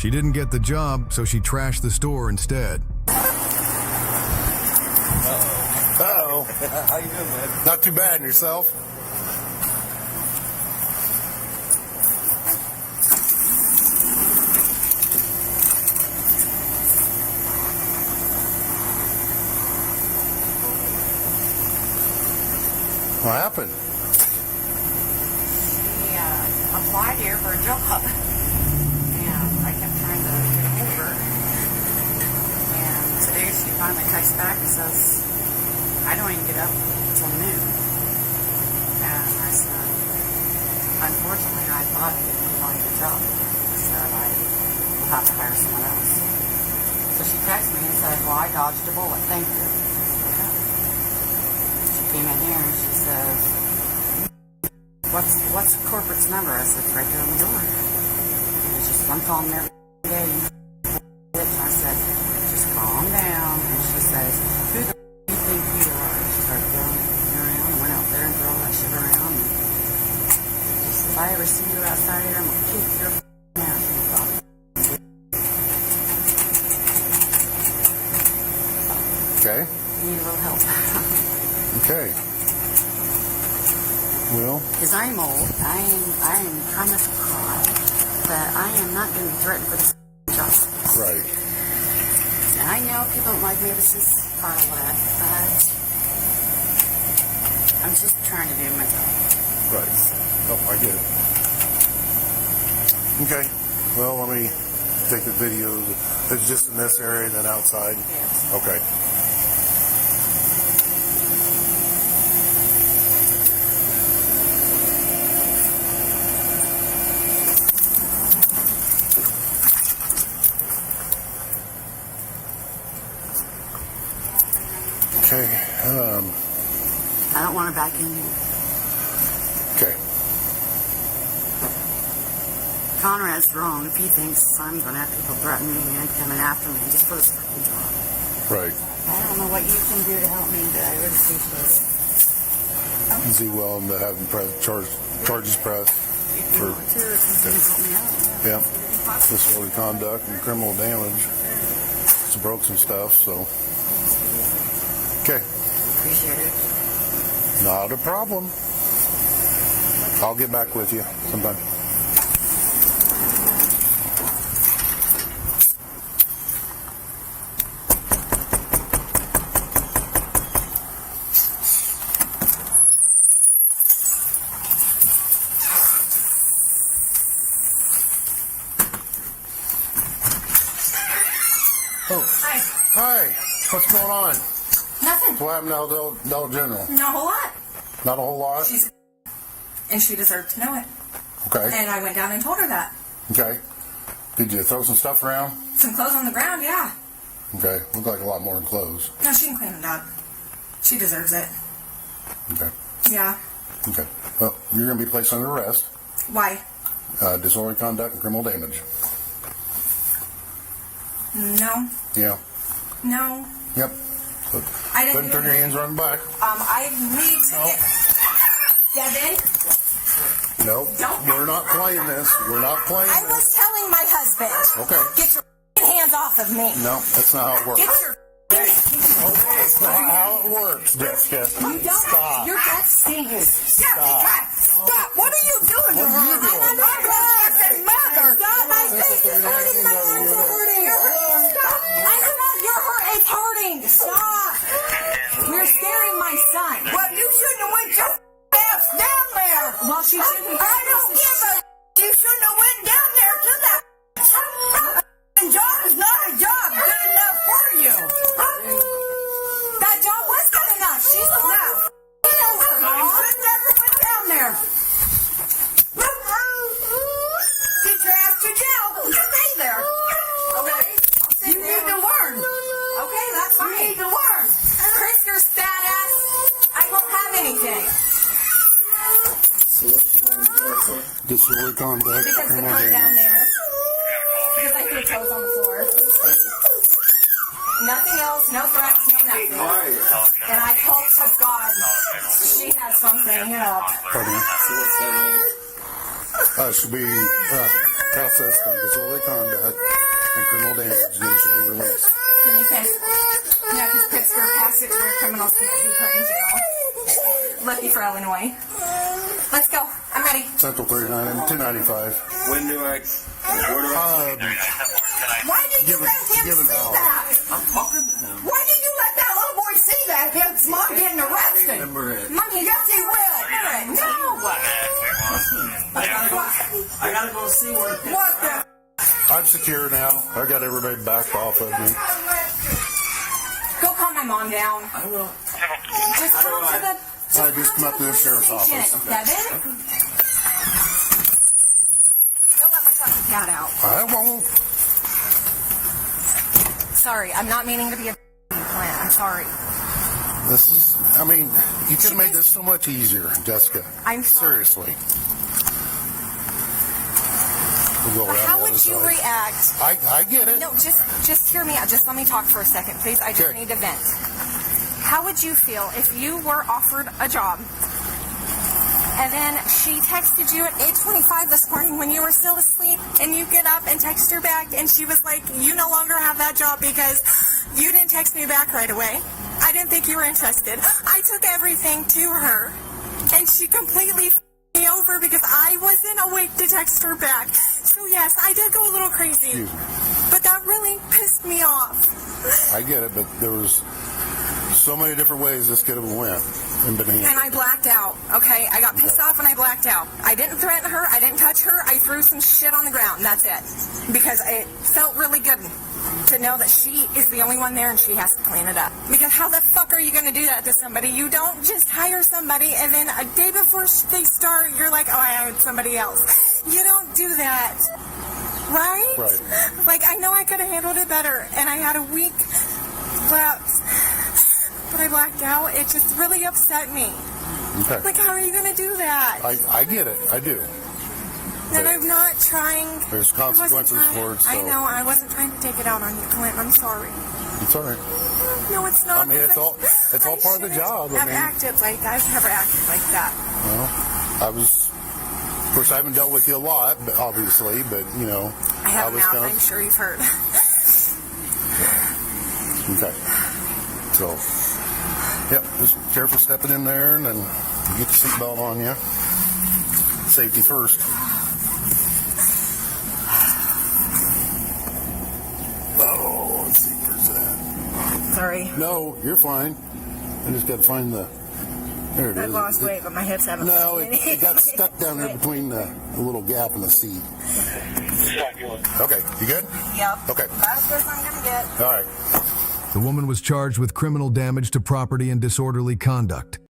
She didn't get the job, so she trashed the store instead. Uh-oh. How you doing, man? Not too bad, and yourself? What happened? She applied here for a job, and I kept trying to get a hold of her. And today she finally texts back and says, I don't even get up until noon. And I said, unfortunately, I thought that you wanted the job. I said, I will have to hire someone else. So she texted me and said, well, I dodged a bullet. Thank you. Okay. She came in here and she says, what's corporate's number? I said, it's right there on the door. And she said, I'm calling there every day. And I said, just calm down. And she says, who the do you think you are? She started throwing it around and went out there and threw all that shit around. And she said, if I ever see you outside here, I'm going to kick your ass. Okay. Need a little help. Okay. Well, Because I'm old, I am kind of caught that I am not going to be threatened for this job. right. And I know people don't like me, this is Carlette, but I'm just trying to do my job. Right. Oh, I get it. Okay. Well, let me take the video. It's just in this area, then outside? Yes. Okay. Okay. I don't want her back in here. Okay. Conrad's wrong if he thinks I'm going to have people threaten me and coming after me just for this fucking job. Right. I don't know what you can do to help me, but I would appreciate it. Is he willing to have him charges pressed? If you want to, if you can help me out. Yeah. Disorderly conduct and criminal damage. It's broke some stuff, so. Okay. Appreciate it. Not a problem. I'll get back with you sometime. Oh. Hi. Hi. What's going on? Nothing. What happened to Dollar General? Not a whole lot. Not a whole lot? And she deserved to know it. Okay. And I went down and told her that. Okay. Did you throw some stuff around? Some clothes on the ground, yeah. Okay. Looked like a lot more than clothes. No, she can clean it up. She deserves it. Okay. Yeah. Okay. Well, you're going to be placed under arrest. Why? Disorderly conduct and criminal damage. No. Yeah. No. Yep. So, I didn't couldn't do turn your anything. hands around the back. I need to get... Devin? Nope. Don't- We're not playing this. We're not playing I this. was telling my husband. Okay. Get your hands off of me. No, that's not how it works. Get your... That's not how it works, Jessica. You don't. Stop. Your breath stinks. Stop. What are you doing to her? What are you doing? I'm not fucking mother. Stop. My face is hurting. My arms are hurting. Stop. It's hurting. Stop. You're scaring my son. Well, you shouldn't have went your ass down there. Well, she shouldn't. I don't give a... You shouldn't have went down there to that job is not a job good enough for you. That job was good enough. She's the one who you should never went down there. Get your ass to jail. Stay there. Okay? You need to learn. Okay, that's fine. You need to learn. Chris, your fat ass. I won't have anything. Disorderly conduct, Because the criminal car down damage. there. Because I threw toes on the floor. Nothing else, no threats, no nothing. And I hope to God she has something, Pardon me. Should be processed and disorderly conduct. criminal damage, then she'll be released. Then you can. Yeah, because Pittsburgh passed it where criminals can't be put in jail. Lucky for Illinois. Let's go. I'm ready. Central 39 and 295. When do I? Why did you let him see that? I'm talking to him. Why did you let that little boy see that? His mom getting arrested. Remember it. Mommy, yes, he will. No. I gotta go see where the What the? I'm secure now. I got everybody backed off of me. Go calm my mom down. I will. Just come to the. I just come up to the sheriff's office. Devin? Don't let my fucking cat out. I won't. Sorry, I'm not meaning to be a plant. I'm sorry. This is, I mean, you could have made this so much easier, Jessica. I'm sorry. Seriously. We'll go around How the would other you side. react? I get it. No, just hear me out. Just let me talk for a second, please. I just Okay. need to vent. How would you feel if you were offered a job and then she texted you at 8:25 this morning when you were still asleep and you get up and text her back and she was like, you no longer have that job because you didn't text me back right away. I didn't think you were interested. I took everything to her and she completely f***ed me over because I wasn't awake to text her back. So yes, I did go a little crazy. Excuse me. But that really pissed me off. I get it, but there was so many different ways this could have went and been handled. And I blacked out, okay? I got pissed off and I blacked out. I didn't threaten her. I didn't touch her. I threw some shit on the ground. That's it. Because it felt really good to know that she is the only one there and she has to clean it up. Because how the fuck are you going to do that to somebody? You don't just hire somebody and then a day before they start, you're like, oh, I hired somebody else. You don't do that. Right? Right. Like, I know I could have handled it better and I had a week left. But I blacked out. It just really upset me. Okay. Like, how are you going to do that? I get it. I do. And I'm not trying. There's I wasn't consequences trying- for it, so- I know. I wasn't trying to take it out on you, Clint. I'm sorry. It's all right. No, it's not. I mean, it's all part of the shouldn't job. I have mean, acted like that. I've never acted like that. well, I was. Of course, I haven't dealt with you a lot, but obviously, but you know, I have was now. kind I'm sure you've heard. Okay. So, yep, just careful stepping in there and then get the seatbelt on you. Safety first. Oh, let's see, where's that? Sorry. No, you're fine. I just got to find the. There it is. I've lost weight, but my hips haven't. No, it got stuck down there between the little gap in the seat. Okay, you good? Yep. Okay. That's as good as I'm going to get. All right. The woman was charged with criminal damage to property and disorderly conduct.